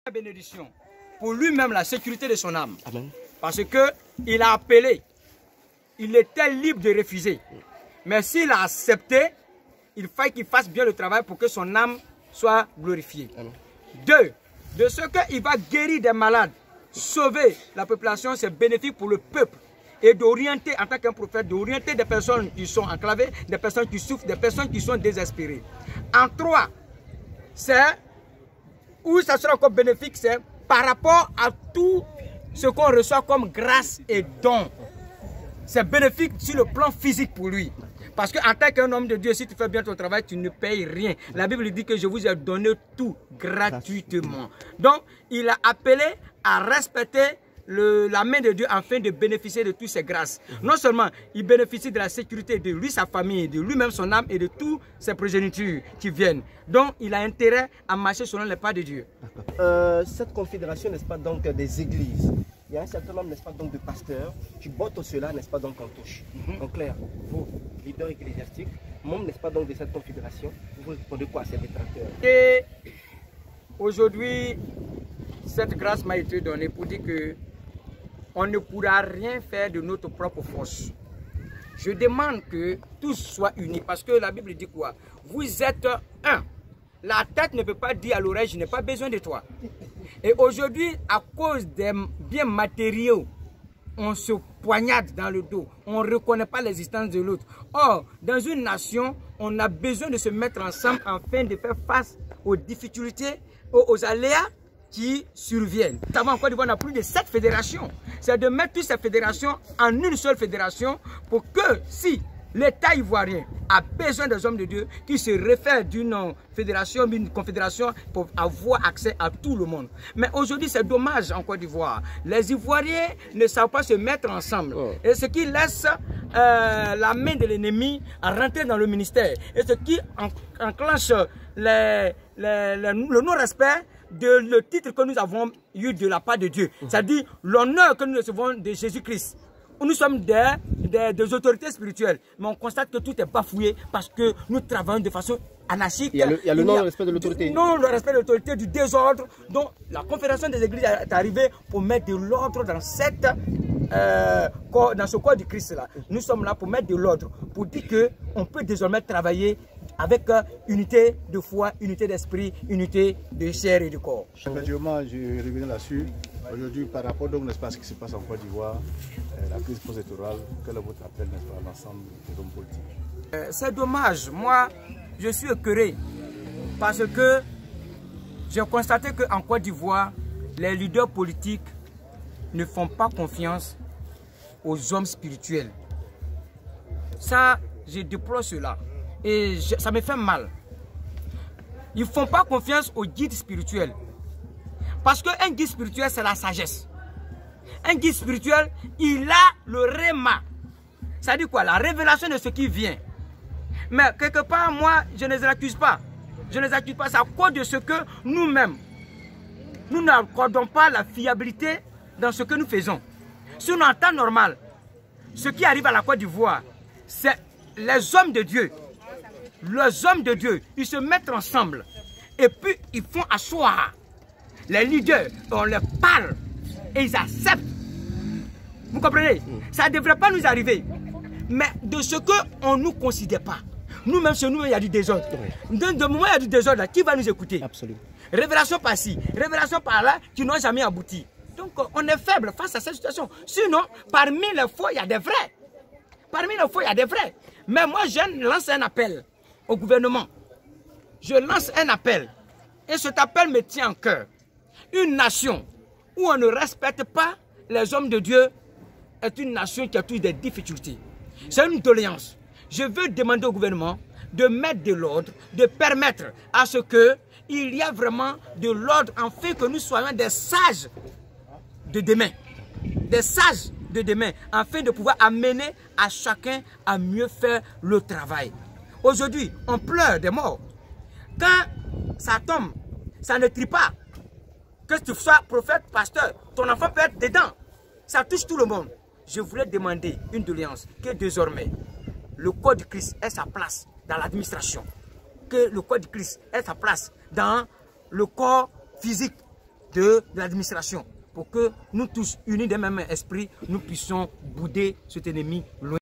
La bénédiction pour lui-même, la sécurité de son âme. Amen. Parce que il a appelé, il était libre de refuser. Mais s'il a accepté, il faut qu'il fasse bien le travail pour que son âme soit glorifiée. Amen. 2. De ce qu'il va guérir des malades, sauver la population, c'est bénéfique pour le peuple. Et d'orienter, en tant qu'un prophète, d'orienter des personnes qui sont enclavées, des personnes qui souffrent, des personnes qui sont désespérées. En 3, c'est où ça sera encore bénéfique, c'est par rapport à tout ce qu'on reçoit comme grâce et don. C'est bénéfique sur le plan physique pour lui. Parce qu'en tant qu'un homme de Dieu, si tu fais bien ton travail, tu ne payes rien. La Bible dit que je vous ai donné tout gratuitement. Donc, il a appelé à respecter la main de Dieu afin de bénéficier de toutes ces grâces. Non seulement il bénéficie de la sécurité de lui, sa famille, de lui-même, son âme et de toutes ses progénitures qui viennent. Donc, il a intérêt à marcher selon les pas de Dieu. Cette confédération, n'est-ce pas, donc des églises, il y a un certain nombre, n'est-ce pas, donc de pasteurs qui bottent cela, n'est-ce pas, donc en touche. En clair, vous, leaders ecclésiastiques, membres, n'est-ce pas, donc de cette confédération, vous répondez quoi à ces détracteurs? Et aujourd'hui, cette grâce m'a été donnée pour dire que on ne pourra rien faire de notre propre force. Je demande que tous soient unis parce que la Bible dit quoi? Vous êtes un. La tête ne peut pas dire à l'oreille, je n'ai pas besoin de toi. Et aujourd'hui, à cause des biens matériaux, on se poignarde dans le dos. On ne reconnaît pas l'existence de l'autre. Or, dans une nation, on a besoin de se mettre ensemble afin de faire face aux difficultés, aux aléas qui surviennent. Notamment en Côte d'Ivoire, on a plus de 7 fédérations. C'est de mettre toutes ces fédérations en une seule fédération pour que si l'État ivoirien a besoin des hommes de Dieu qui se réfèrent d'une fédération, d'une confédération pour avoir accès à tout le monde. Mais aujourd'hui, c'est dommage en Côte d'Ivoire. Les Ivoiriens ne savent pas se mettre ensemble. Et ce qui laisse la main de l'ennemi à rentrer dans le ministère. Et ce qui enclenche le non-respect le titre que nous avons eu de la part de Dieu. C'est-à-dire l'honneur que nous recevons de Jésus-Christ. Nous sommes des autorités spirituelles, mais on constate que tout est bafouillé parce que nous travaillons de façon anarchique. Il y a le non-respect de l'autorité. Non, le respect de l'autorité, du désordre. Donc la confédération des églises est arrivée pour mettre de l'ordre dans ce corps du Christ là. Nous sommes là pour mettre de l'ordre, pour dire qu'on peut désormais travailler avec unité de foi, unité d'esprit, unité de chair et de corps. Effectivement, je reviens là-dessus. Aujourd'hui, par rapport donc, n'est-ce pas, à ce qui se passe en Côte d'Ivoire, la crise post-électorale, quel est votre appel, n'est-ce pas, à l'ensemble des hommes politiques? C'est dommage. Moi, je suis écœuré parce que j'ai constaté qu'en Côte d'Ivoire, les leaders politiques ne font pas confiance aux hommes spirituels. Ça, je déplore cela. Et ça me fait mal. Ils ne font pas confiance aux guides spirituels. Parce qu'un guide spirituel, c'est la sagesse. Un guide spirituel, il a le réma. Ça dit quoi? La révélation de ce qui vient. Mais quelque part, moi, je ne les accuse pas. Je ne les accuse pas. C'est à cause de ce que nous-mêmes, nous n'accordons pas la fiabilité dans ce que nous faisons. Sinon, en temps normal, ce qui arrive à la Côte d'Ivoire, c'est les hommes de Dieu. Les hommes de Dieu, ils se mettent ensemble. Et puis, ils font asseoir les leaders. On leur parle. Et ils acceptent. Vous comprenez? Ça ne devrait pas nous arriver. Mais de ce qu'on ne nous considère pas. Nous-mêmes, chez nous, il y a du désordre. De moment il y a du désordre, qui va nous écouter? Absolument. Révélation par-ci, révélation par-là, qui n'ont jamais abouti. Donc, on est faible face à cette situation. Sinon, parmi les faux, il y a des vrais. Parmi les faux, il y a des vrais. Mais moi, je lance un appel au gouvernement. Je lance un appel. Et cet appel me tient en cœur. Une nation où on ne respecte pas les hommes de Dieu est une nation qui a toujours des difficultés. C'est une doléance. Je veux demander au gouvernement de mettre de l'ordre, de permettre à ce qu'il y ait vraiment de l'ordre afin que nous soyons des sages de demain. Des sages de demain, afin de pouvoir amener à chacun à mieux faire le travail. Aujourd'hui, on pleure des morts. Quand ça tombe, ça ne trie pas. Que tu sois prophète, pasteur, ton enfant peut être dedans. Ça touche tout le monde. Je voulais demander une doléance, que désormais, le corps du Christ ait sa place dans l'administration. Que le corps du Christ ait sa place dans le corps physique de l'administration pour que nous tous, unis d'un même esprit, nous puissions bouder cet ennemi loin.